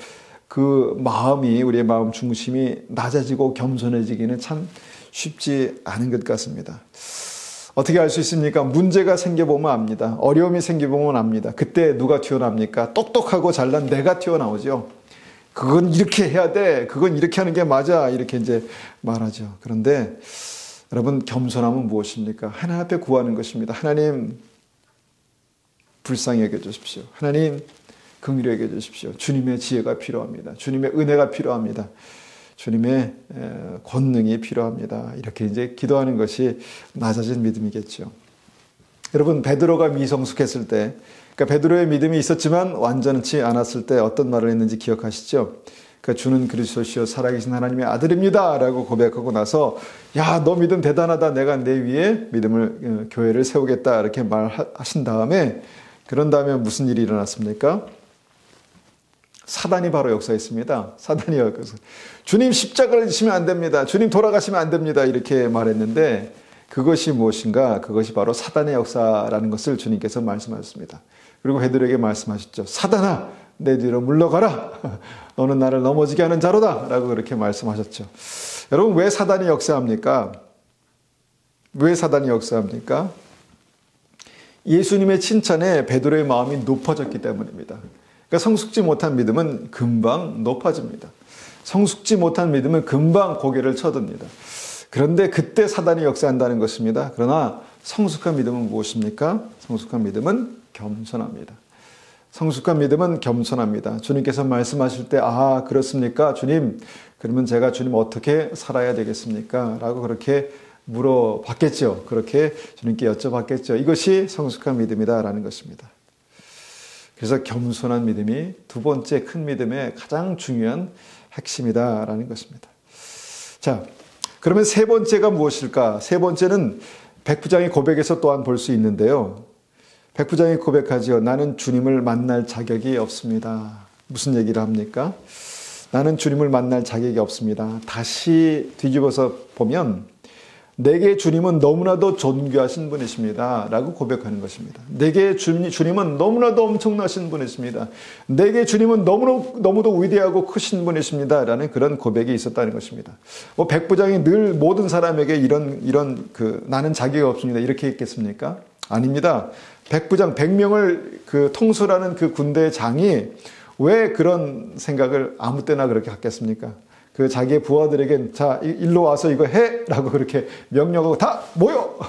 그 마음이, 우리의 마음 중심이 낮아지고 겸손해지기는 참 쉽지 않은 것 같습니다. 어떻게 알 수 있습니까? 문제가 생겨보면 압니다. 어려움이 생겨보면 압니다. 그때 누가 튀어나옵니까? 똑똑하고 잘난 내가 튀어나오죠. 그건 이렇게 해야 돼. 그건 이렇게 하는 게 맞아. 이렇게 이제 말하죠. 그런데 여러분, 겸손함은 무엇입니까? 하나님 앞에 구하는 것입니다. 하나님, 불쌍히 여겨주십시오. 하나님, 긍휼히 여겨주십시오. 주님의 지혜가 필요합니다. 주님의 은혜가 필요합니다. 주님의 권능이 필요합니다. 이렇게 이제 기도하는 것이 낮아진 믿음이겠죠. 여러분, 베드로가 미성숙했을 때, 그러니까 베드로의 믿음이 있었지만 완전치 않았을 때 어떤 말을 했는지 기억하시죠? 그러니까 주는 그리스도시요 살아계신 하나님의 아들입니다 라고 고백하고 나서, 야, 너 믿음 대단하다. 내가 내 위에 믿음을, 교회를 세우겠다. 이렇게 말하신 다음에, 그런 다음에 무슨 일이 일어났습니까? 사단이 바로 역사했습니다. 사단이 역사. 주님 십자가를 지시면 안 됩니다. 주님 돌아가시면 안 됩니다. 이렇게 말했는데 그것이 무엇인가? 그것이 바로 사단의 역사라는 것을 주님께서 말씀하셨습니다. 그리고 베드로에게 말씀하셨죠. 사단아, 내 뒤로 물러가라. 너는 나를 넘어지게 하는 자로다. 라고 그렇게 말씀하셨죠. 여러분, 왜 사단이 역사합니까? 왜 사단이 역사합니까? 예수님의 칭찬에 베드로의 마음이 높아졌기 때문입니다. 그러니까 성숙지 못한 믿음은 금방 높아집니다. 성숙지 못한 믿음은 금방 고개를 쳐듭니다. 그런데 그때 사단이 역사한다는 것입니다. 그러나 성숙한 믿음은 무엇입니까? 성숙한 믿음은 겸손합니다. 성숙한 믿음은 겸손합니다. 주님께서 말씀하실 때, 아, 그렇습니까? 주님, 그러면 제가 주님 어떻게 살아야 되겠습니까? 라고 그렇게 물어봤겠죠. 그렇게 주님께 여쭤봤겠죠. 이것이 성숙한 믿음이다라는 것입니다. 그래서 겸손한 믿음이 두 번째 큰 믿음의 가장 중요한 핵심이다라는 것입니다. 자, 그러면 세 번째가 무엇일까? 세 번째는 백부장의 고백에서 또한 볼 수 있는데요. 백부장이 고백하죠. 나는 주님을 만날 자격이 없습니다. 무슨 얘기를 합니까? 나는 주님을 만날 자격이 없습니다. 다시 뒤집어서 보면 내게 주님은 너무나도 존귀하신 분이십니다. 라고 고백하는 것입니다. 내게 주님은 너무나도 엄청나신 분이십니다. 내게 주님은 너무도 위대하고 크신 분이십니다. 라는 그런 고백이 있었다는 것입니다. 백부장이 늘 모든 사람에게 이런 나는 자격이 없습니다. 이렇게 했겠습니까? 아닙니다. 백부장 100명을 통솔하는 그 군대의 장이 왜 그런 생각을 아무 때나 그렇게 갖겠습니까? 그 자기의 부하들에게 자, 일로 와서 이거 해! 라고 그렇게 명령하고 다 모여!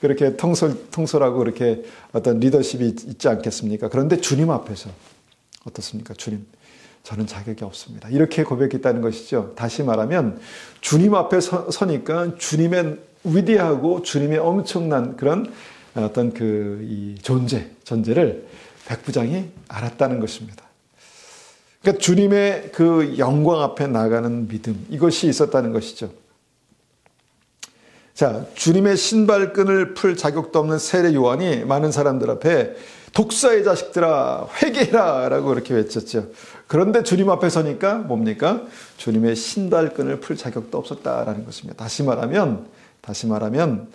그렇게 통솔하고 그렇게 어떤 리더십이 있지 않겠습니까? 그런데 주님 앞에서 어떻습니까? 주님, 저는 자격이 없습니다. 이렇게 고백했다는 것이죠. 다시 말하면 주님 앞에 서니까 주님의 위대하고 주님의 엄청난 그런 어떤 이 존재를 백부장이 알았다는 것입니다. 그러니까 주님의 그 영광 앞에 나가는 믿음, 이것이 있었다는 것이죠. 자, 주님의 신발끈을 풀 자격도 없는 세례 요한이 많은 사람들 앞에 독사의 자식들아 회개해라 라고 그렇게 외쳤죠. 그런데 주님 앞에 서니까 뭡니까? 주님의 신발끈을 풀 자격도 없었다라는 것입니다. 다시 말하면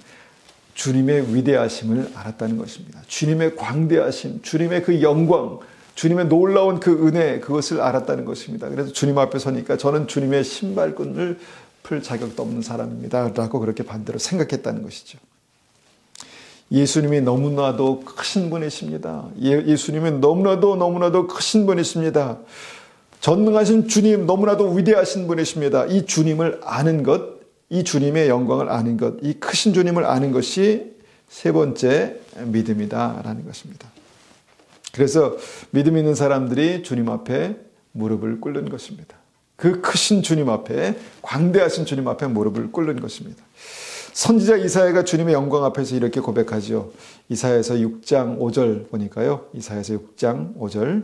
주님의 위대하심을 알았다는 것입니다. 주님의 광대하심, 주님의 그 영광, 주님의 놀라운 그 은혜, 그것을 알았다는 것입니다. 그래서 주님 앞에 서니까 저는 주님의 신발끈을 풀 자격도 없는 사람입니다. 라고 그렇게 반대로 생각했다는 것이죠. 예수님이 너무나도 크신 분이십니다. 예수님은 너무나도 크신 분이십니다. 전능하신 주님, 너무나도 위대하신 분이십니다. 이 주님을 아는 것, 이 주님의 영광을 아는 것, 이 크신 주님을 아는 것이 세 번째 믿음이다라는 것입니다. 그래서 믿음 있는 사람들이 주님 앞에 무릎을 꿇는 것입니다. 그 크신 주님 앞에, 광대하신 주님 앞에 무릎을 꿇는 것입니다. 선지자 이사야가 주님의 영광 앞에서 이렇게 고백하죠. 이사야에서 6장 5절 보니까요. 이사야에서 6장 5절.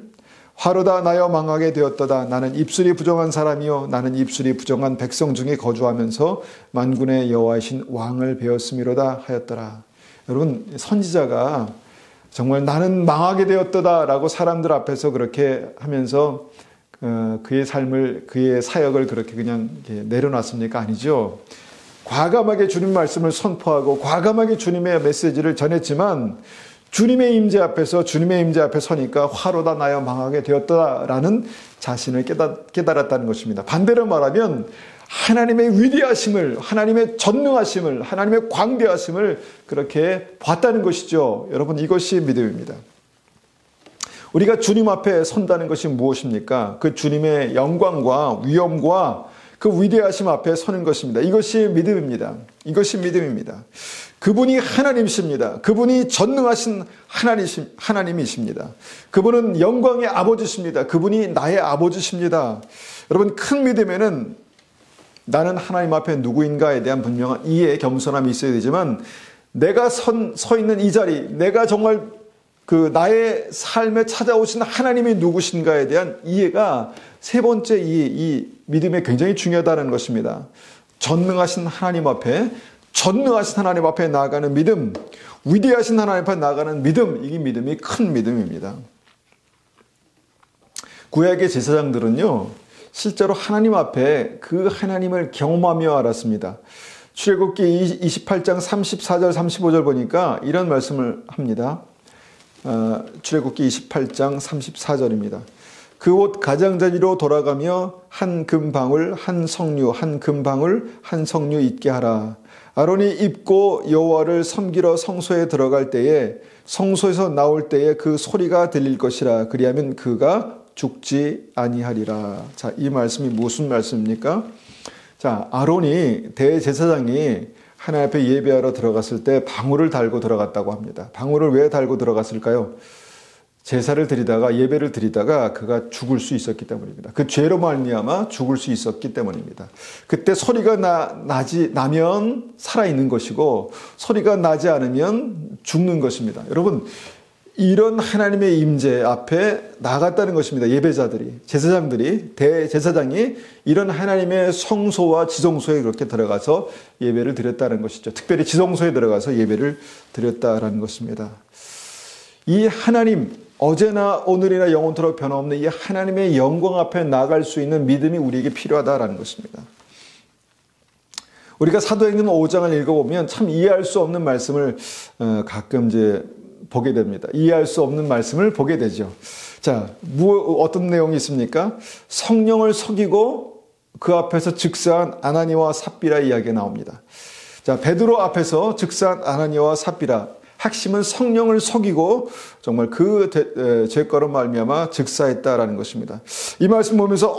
화로다 나여 망하게 되었도다. 나는 입술이 부정한 사람이요 나는 입술이 부정한 백성 중에 거주하면서 만군의 여호와이신 왕을 배웠음이로다 하였더라. 여러분, 선지자가 정말 나는 망하게 되었다라고 사람들 앞에서 그렇게 하면서 그의 삶을, 그의 사역을 그렇게 그냥 내려놨습니까? 아니죠. 과감하게 주님 말씀을 선포하고 과감하게 주님의 메시지를 전했지만 주님의 임재 앞에 서니까 화로다 나여 망하게 되었다라는 자신을 깨달았다는 것입니다. 반대로 말하면 하나님의 위대하심을, 하나님의 전능하심을, 하나님의 광대하심을 그렇게 봤다는 것이죠. 여러분, 이것이 믿음입니다. 우리가 주님 앞에 선다는 것이 무엇입니까? 그 주님의 영광과 위엄과 그 위대하심 앞에 서는 것입니다. 이것이 믿음입니다. 이것이 믿음입니다. 그분이 하나님이십니다. 그분이 전능하신 하나님이십니다. 그분은 영광의 아버지십니다. 그분이 나의 아버지십니다. 여러분, 큰 믿음에는 나는 하나님 앞에 누구인가에 대한 분명한 이해, 겸손함이 있어야 되지만 내가 서 있는 이 자리, 내가 정말 그 나의 삶에 찾아오신 하나님이 누구신가에 대한 이해가 세 번째 이 믿음에 굉장히 중요하다는 것입니다. 전능하신 하나님 앞에 나아가는 믿음, 위대하신 하나님 앞에 나아가는 믿음, 이 믿음이 큰 믿음입니다. 구약의 제사장들은요, 실제로 하나님 앞에 그 하나님을 경험하며 알았습니다. 출애굽기 28장 34절 35절 보니까 이런 말씀을 합니다. 출애굽기 28장 34절입니다. 그 옷 가장자리로 돌아가며 한 금방울 한 석류 한 금방울 한 석류 있게 하라. 아론이 입고 여호와를 섬기러 성소에 들어갈 때에 성소에서 나올 때에 그 소리가 들릴 것이라. 그리하면 그가 죽지 아니하리라. 자, 이 말씀이 무슨 말씀입니까? 자, 아론이 대제사장이 하나님 앞에 예배하러 들어갔을 때 방울을 달고 들어갔다고 합니다. 방울을 왜 달고 들어갔을까요? 제사를 드리다가, 예배를 드리다가 그가 죽을 수 있었기 때문입니다. 그 죄로 말미암아 죽을 수 있었기 때문입니다. 그때 소리가 나면 살아있는 것이고 소리가 나지 않으면 죽는 것입니다. 여러분, 이런 하나님의 임재 앞에 나갔다는 것입니다. 예배자들이, 제사장들이, 대제사장이 이런 하나님의 성소와 지성소에 그렇게 들어가서 예배를 드렸다는 것이죠. 특별히 지성소에 들어가서 예배를 드렸다라는 것입니다. 이 하나님, 어제나 오늘이나 영원토록 변함없는 이 하나님의 영광 앞에 나갈 수 있는 믿음이 우리에게 필요하다라는 것입니다. 우리가 사도행전 5장을 읽어보면 참 이해할 수 없는 말씀을 가끔 보게 됩니다. 이해할 수 없는 말씀을 보게 되죠. 자, 어떤 내용이 있습니까? 성령을 속이고 그 앞에서 즉사한 아나니아와 삽비라 이야기가 나옵니다. 자, 베드로 앞에서 즉사한 아나니아와 삽비라. 핵심은 성령을 속이고 정말 그 죄가로 말미암아 즉사했다라는 것입니다. 이 말씀 보면서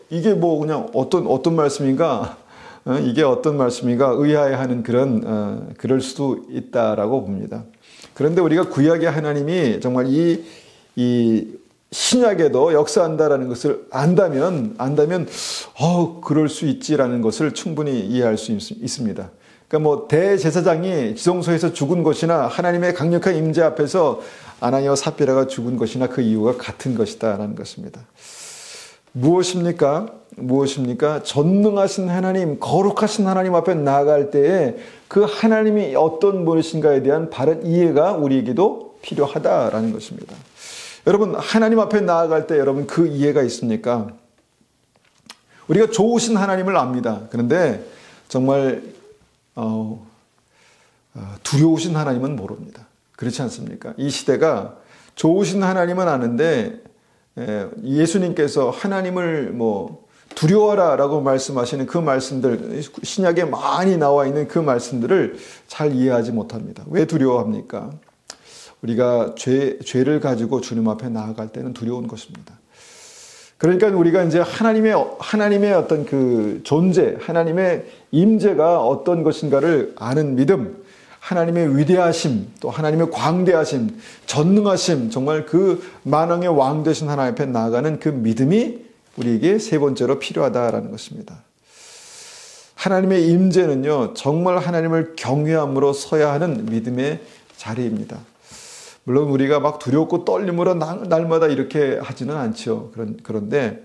이게 뭐 그냥 어떤 말씀인가? 이게 어떤 말씀인가? 의아해하는 그럴 수도 있다라고 봅니다. 그런데 우리가 구약의 하나님이 정말 이 신약에도 역사한다라는 것을 안다면 그럴 수 있지라는 것을 충분히 이해할 수 있습니다. 그러니까 뭐 대제사장이 지성소에서 죽은 것이나 하나님의 강력한 임재 앞에서 아나니아와 삽비라가 죽은 것이나 그 이유가 같은 것이다라는 것입니다. 무엇입니까? 전능하신 하나님, 거룩하신 하나님 앞에 나아갈 때에 그 하나님이 어떤 분이신가에 대한 바른 이해가 우리에게도 필요하다라는 것입니다. 여러분, 하나님 앞에 나아갈 때 여러분 그 이해가 있습니까? 우리가 좋으신 하나님을 압니다. 그런데 정말 두려우신 하나님은 모릅니다. 그렇지 않습니까? 이 시대가 좋으신 하나님은 아는데 예수님께서 하나님을 두려워라 라고 말씀하시는 그 말씀들, 신약에 많이 나와 있는 그 말씀들을 잘 이해하지 못합니다. 왜 두려워합니까? 우리가 죄를 가지고 주님 앞에 나아갈 때는 두려운 것입니다. 그러니까 우리가 이제 하나님의 어떤 그 존재, 하나님의 임재가 어떤 것인가를 아는 믿음, 하나님의 위대하심, 또 하나님의 광대하심, 전능하심, 정말 그 만왕의 왕 되신 하나님 앞에 나아가는 그 믿음이 우리에게 세 번째로 필요하다라는 것입니다. 하나님의 임재는요, 정말 하나님을 경외함으로 서야 하는 믿음의 자리입니다. 물론 우리가 막 두렵고 떨림으로 날마다 이렇게 하지는 않죠. 그런데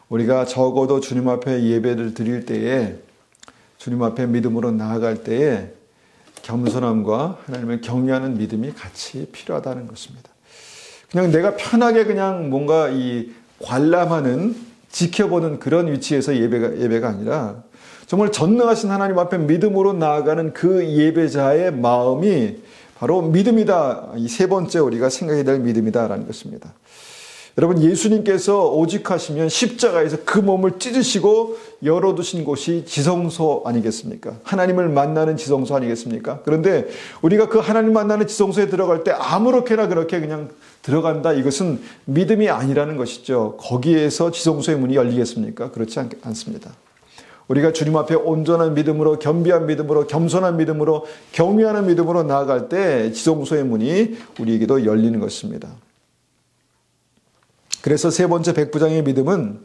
우리가 적어도 주님 앞에 예배를 드릴 때에, 주님 앞에 믿음으로 나아갈 때에 겸손함과 하나님을 경외하는 믿음이 같이 필요하다는 것입니다. 그냥 내가 편하게 그냥 뭔가 이 관람하는, 지켜보는 그런 위치에서 예배가 아니라 정말 전능하신 하나님 앞에 믿음으로 나아가는 그 예배자의 마음이 바로 믿음이다. 이 세 번째 우리가 생각해야 될 믿음이다라는 것입니다. 여러분, 예수님께서 오직하시면 십자가에서 그 몸을 찢으시고 열어두신 곳이 지성소 아니겠습니까? 하나님을 만나는 지성소 아니겠습니까? 그런데 우리가 그 하나님 만나는 지성소에 들어갈 때 아무렇게나 그렇게 그냥 들어간다, 이것은 믿음이 아니라는 것이죠. 거기에서 지성소의 문이 열리겠습니까? 그렇지 않습니다. 우리가 주님 앞에 온전한 믿음으로, 겸비한 믿음으로, 겸손한 믿음으로, 경외하는 믿음으로 나아갈 때 지성소의 문이 우리에게도 열리는 것입니다. 그래서 세 번째 백부장의 믿음은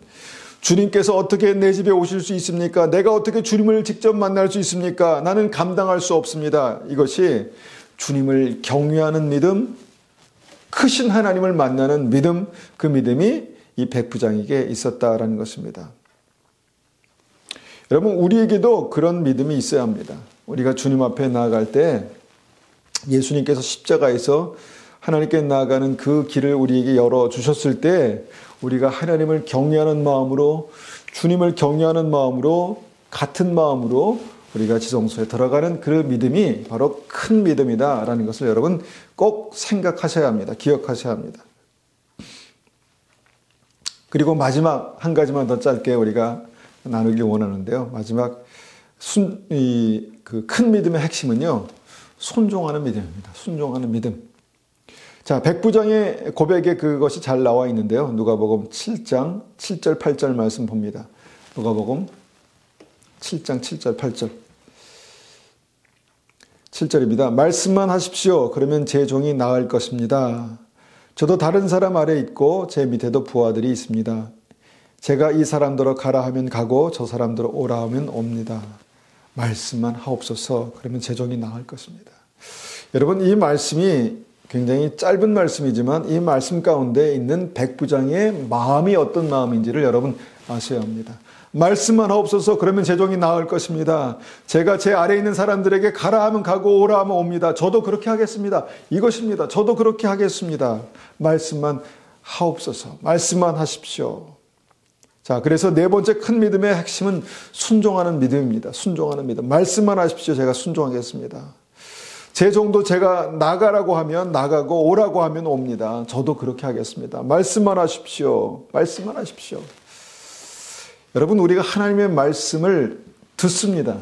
주님께서 어떻게 내 집에 오실 수 있습니까? 내가 어떻게 주님을 직접 만날 수 있습니까? 나는 감당할 수 없습니다. 이것이 주님을 경외하는 믿음, 크신 하나님을 만나는 믿음, 그 믿음이 이 백부장에게 있었다라는 것입니다. 여러분, 우리에게도 그런 믿음이 있어야 합니다. 우리가 주님 앞에 나아갈 때 예수님께서 십자가에서 하나님께 나아가는 그 길을 우리에게 열어주셨을 때 우리가 하나님을 경외하는 마음으로, 주님을 경외하는 마음으로, 같은 마음으로 우리가 지성소에 들어가는 그 믿음이 바로 큰 믿음이다라는 것을 여러분 꼭 생각하셔야 합니다. 기억하셔야 합니다. 그리고 마지막 한 가지만 더 짧게 우리가 나누길 원하는데요. 마지막 그 큰 믿음의 핵심은요, 순종하는 믿음입니다. 순종하는 믿음. 자, 백부장의 고백에 그것이 잘 나와 있는데요. 누가복음 7장 7절 8절 말씀 봅니다. 누가복음 7장 7절 8절. 7절입니다. 말씀만 하십시오. 그러면 제 종이 나을 것입니다. 저도 다른 사람 아래 있고 제 밑에도 부하들이 있습니다. 제가 이 사람들로 가라 하면 가고 저 사람들로 오라 하면 옵니다. 말씀만 하옵소서. 그러면 제 종이 나을 것입니다. 여러분, 이 말씀이 굉장히 짧은 말씀이지만 이 말씀 가운데 있는 백부장의 마음이 어떤 마음인지를 여러분 아셔야 합니다. 말씀만 하옵소서. 그러면 제 종이 나을 것입니다. 제가 제 아래에 있는 사람들에게 가라 하면 가고 오라 하면 옵니다. 저도 그렇게 하겠습니다. 이것입니다. 저도 그렇게 하겠습니다. 말씀만 하옵소서. 말씀만 하십시오. 자, 그래서 네 번째 큰 믿음의 핵심은 순종하는 믿음입니다. 순종하는 믿음. 말씀만 하십시오. 제가 순종하겠습니다. 제 종도 제가 나가라고 하면 나가고 오라고 하면 옵니다. 저도 그렇게 하겠습니다. 말씀만 하십시오. 말씀만 하십시오. 여러분, 우리가 하나님의 말씀을 듣습니다.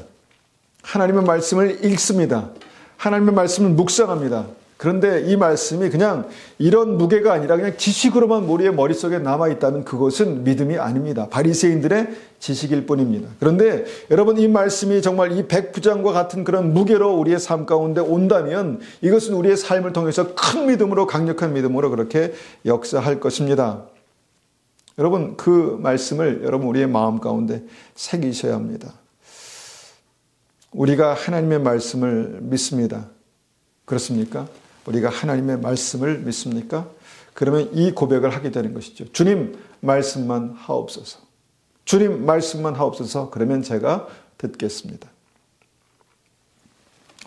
하나님의 말씀을 읽습니다. 하나님의 말씀을 묵상합니다. 그런데 이 말씀이 그냥 이런 무게가 아니라 그냥 지식으로만 우리의 머릿속에 남아있다면 그것은 믿음이 아닙니다. 바리새인들의 지식일 뿐입니다. 그런데 여러분, 이 말씀이 정말 이 백부장과 같은 그런 무게로 우리의 삶 가운데 온다면 이것은 우리의 삶을 통해서 큰 믿음으로, 강력한 믿음으로 그렇게 역사할 것입니다. 여러분, 그 말씀을 여러분 우리의 마음 가운데 새기셔야 합니다. 우리가 하나님의 말씀을 믿습니다. 그렇습니까? 우리가 하나님의 말씀을 믿습니까? 그러면 이 고백을 하게 되는 것이죠. 주님, 말씀만 하옵소서. 주님, 말씀만 하옵소서. 그러면 제가 듣겠습니다.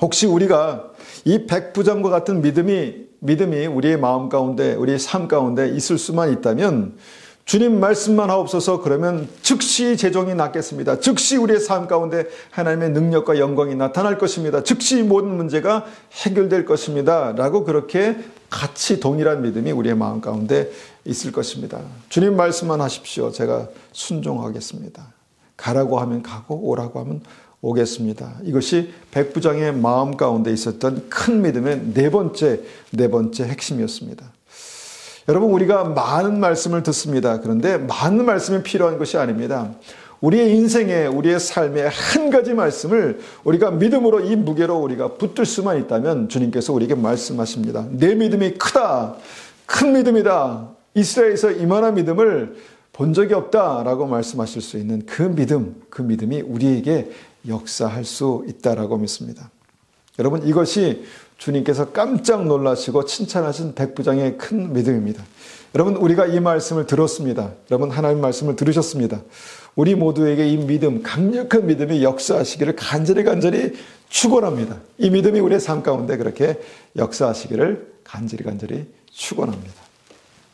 혹시 우리가 이 백부장과 같은 믿음이 우리의 마음 가운데, 우리의 삶 가운데 있을 수만 있다면 주님 말씀만 하옵소서. 그러면 즉시 제 종이 낫겠습니다. 즉시 우리의 삶 가운데 하나님의 능력과 영광이 나타날 것입니다. 즉시 모든 문제가 해결될 것입니다. 라고 그렇게 같이 동일한 믿음이 우리의 마음 가운데 있을 것입니다. 주님 말씀만 하십시오. 제가 순종하겠습니다. 가라고 하면 가고 오라고 하면 오겠습니다. 이것이 백부장의 마음 가운데 있었던 큰 믿음의 네 번째 핵심이었습니다. 여러분, 우리가 많은 말씀을 듣습니다. 그런데 많은 말씀이 필요한 것이 아닙니다. 우리의 인생에, 우리의 삶에 한 가지 말씀을 우리가 믿음으로 이 무게로 우리가 붙들 수만 있다면 주님께서 우리에게 말씀하십니다. 내 믿음이 크다. 큰 믿음이다. 이스라엘에서 이만한 믿음을 본 적이 없다라고 말씀하실 수 있는 그 믿음이 우리에게 역사할 수 있다라고 믿습니다. 여러분, 이것이 주님께서 깜짝 놀라시고 칭찬하신 백부장의 큰 믿음입니다. 여러분, 우리가 이 말씀을 들었습니다. 여러분, 하나님 말씀을 들으셨습니다. 우리 모두에게 이 믿음, 강력한 믿음이 역사하시기를 간절히 축원합니다. 이 믿음이 우리의 삶 가운데 그렇게 역사하시기를 간절히 축원합니다.